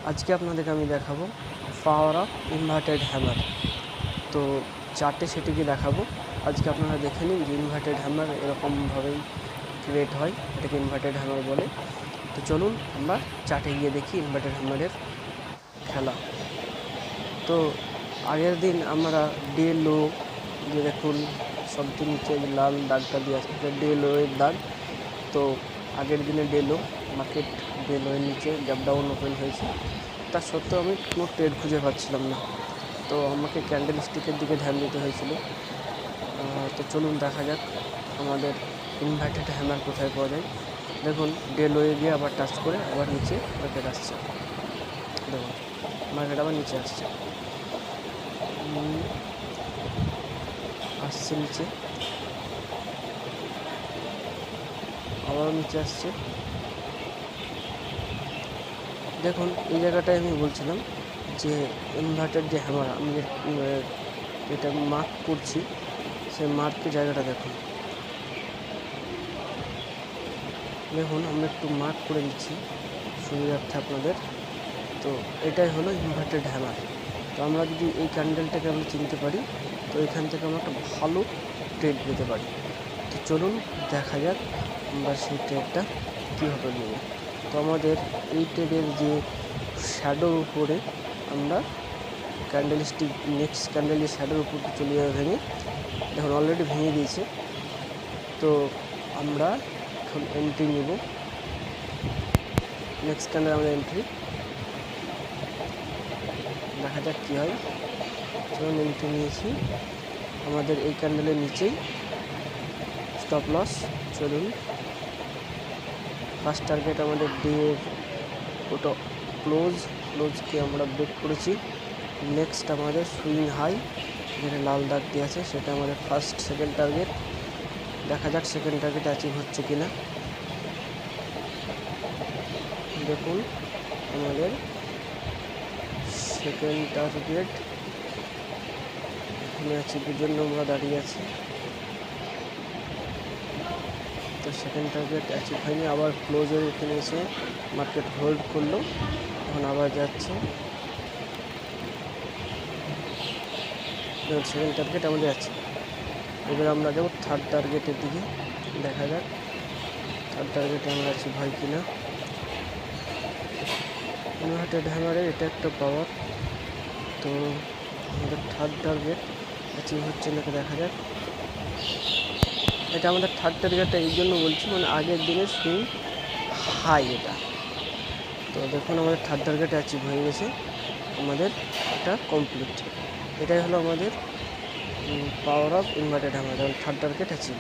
আজকে আপনাদেরকে আমি দেখাবো পাওয়ার অফ ইনভার্টেড হ্যামার। তো চার্টে সেটিকে দেখাবো। আজকে আপনারা দেখে নিন যে ইনভার্টেড হ্যামার এরকমভাবেই ক্রিয়েট হয়, এটাকে ইনভার্টেড হ্যামার বলে। তো চলুন আমরা চার্টে গিয়ে দেখি ইনভার্টেড হ্যামারের খেলা। তো আগের দিন আমরা ডে লো যে দেখুন সবচেয়ে নিচে লাল দাগটা দিয়ে আছে, এটা ডে লো এর দাগ। তো আগের দিনে ডে লো, মার্কেট ডে লো এর নিচে গ্যাপ ডাউন ওপেন হয়েছে। তা সত্ত্বেও আমি কোনো ট্রেড খুঁজে পাচ্ছিলাম না, তো আমাকে ক্যান্ডেল স্টিকের দিকে ধ্যান দিতে হয়েছিল। তো চলুন দেখা যাক আমাদের ইনভার্টেড হ্যামার কোথায় পাওয়া যায়। দেখুন ডে লোয়ে গিয়ে আবার টাচ করে আবার নিচে মার্কেট আসছে। দেখুন মার্কেট আবার নিচে আসছে নিচে, আবারও নিচে আসছে। দেখুন এই জায়গাটায় আমি বলছিলাম যে ইনভার্টেড যে হ্যামার আমি যেটা মার্ক করছি, সেই মার্কের জায়গাটা দেখুন। দেখুন আমরা একটু মার্ক করে দিচ্ছি সুবিধার্থে আপনাদের। তো এটাই হলো ইনভার্টেড হ্যামার। তো আমরা যদি এই ক্যান্ডেলটাকে আমরা চিনতে পারি, তো এখান থেকে আমরা একটা ভালো ট্রেড পেতে পারি। তো চলুন দেখা যাক আমরা সেই ট্রেডটা কীভাবে নেব। তো আমাদের এই ট্রেডের যে শ্যাডোর উপরে আমরা ক্যান্ডেল স্টিক, নেক্সট ক্যান্ডেলের শ্যাডোর উপর চলে যাবে ভেঙে। দেখুন অলরেডি ভেঙে দিয়েছে। তো আমরা এখন এন্ট্রি নেব, নেক্সট ক্যান্ডেল আমাদের এন্ট্রি, দেখা যাক কী হয়। চলুন এন্ট্রি নিয়েছি আমাদের এই ক্যান্ডেলের নিচেই, স্টপ লস। চলুন ফার্স্ট টার্গেট আমাদের দিয়ে ওটা ক্লোজকে আমরা ব্রেক করেছি। নেক্সট আমাদের সুইং হাই যেটা লাল দাগ দিয়ে আছে, সেটা আমাদের সেকেন্ড টার্গেট। দেখা যাক সেকেন্ড টার্গেট অ্যাচিভ হচ্ছে কিনা। দেখুন আমাদের সেকেন্ড টার্গেট এখানে অ্যাচিভের জন্য আমরা দাঁড়িয়ে আছি। তো সেকেন্ড টার্গেট অ্যাচিভ হয়নি, আবার ক্লোজের এখানে এসে মার্কেট হোল্ড করলো, এখন আবার যাচ্ছে। সেকেন্ড টার্গেট আমাদের আছে। এবার আমরা যাবো থার্ড টার্গেটের দিকে, দেখা যাক থার্ড টার্গেটে আমরা আছি ভয় কিনা। ইনভার্টেড হ্যামারের এটা একটা পাওয়ার। তো আমাদের থার্ড টার্গেট অ্যাচিভ হচ্ছে নাকি দেখা যাক। এটা আমাদের থার্ড টার্গেটটা এই জন্য বলছি, মানে আগের দিনের সুইং হাই এটা। তো দেখুন আমাদের থার্ড টার্গেট অ্যাচিভ হয়ে গেছে, আমাদের এটা কমপ্লিট। এটাই হলো আমাদের power of inverted hammer, third target achieve.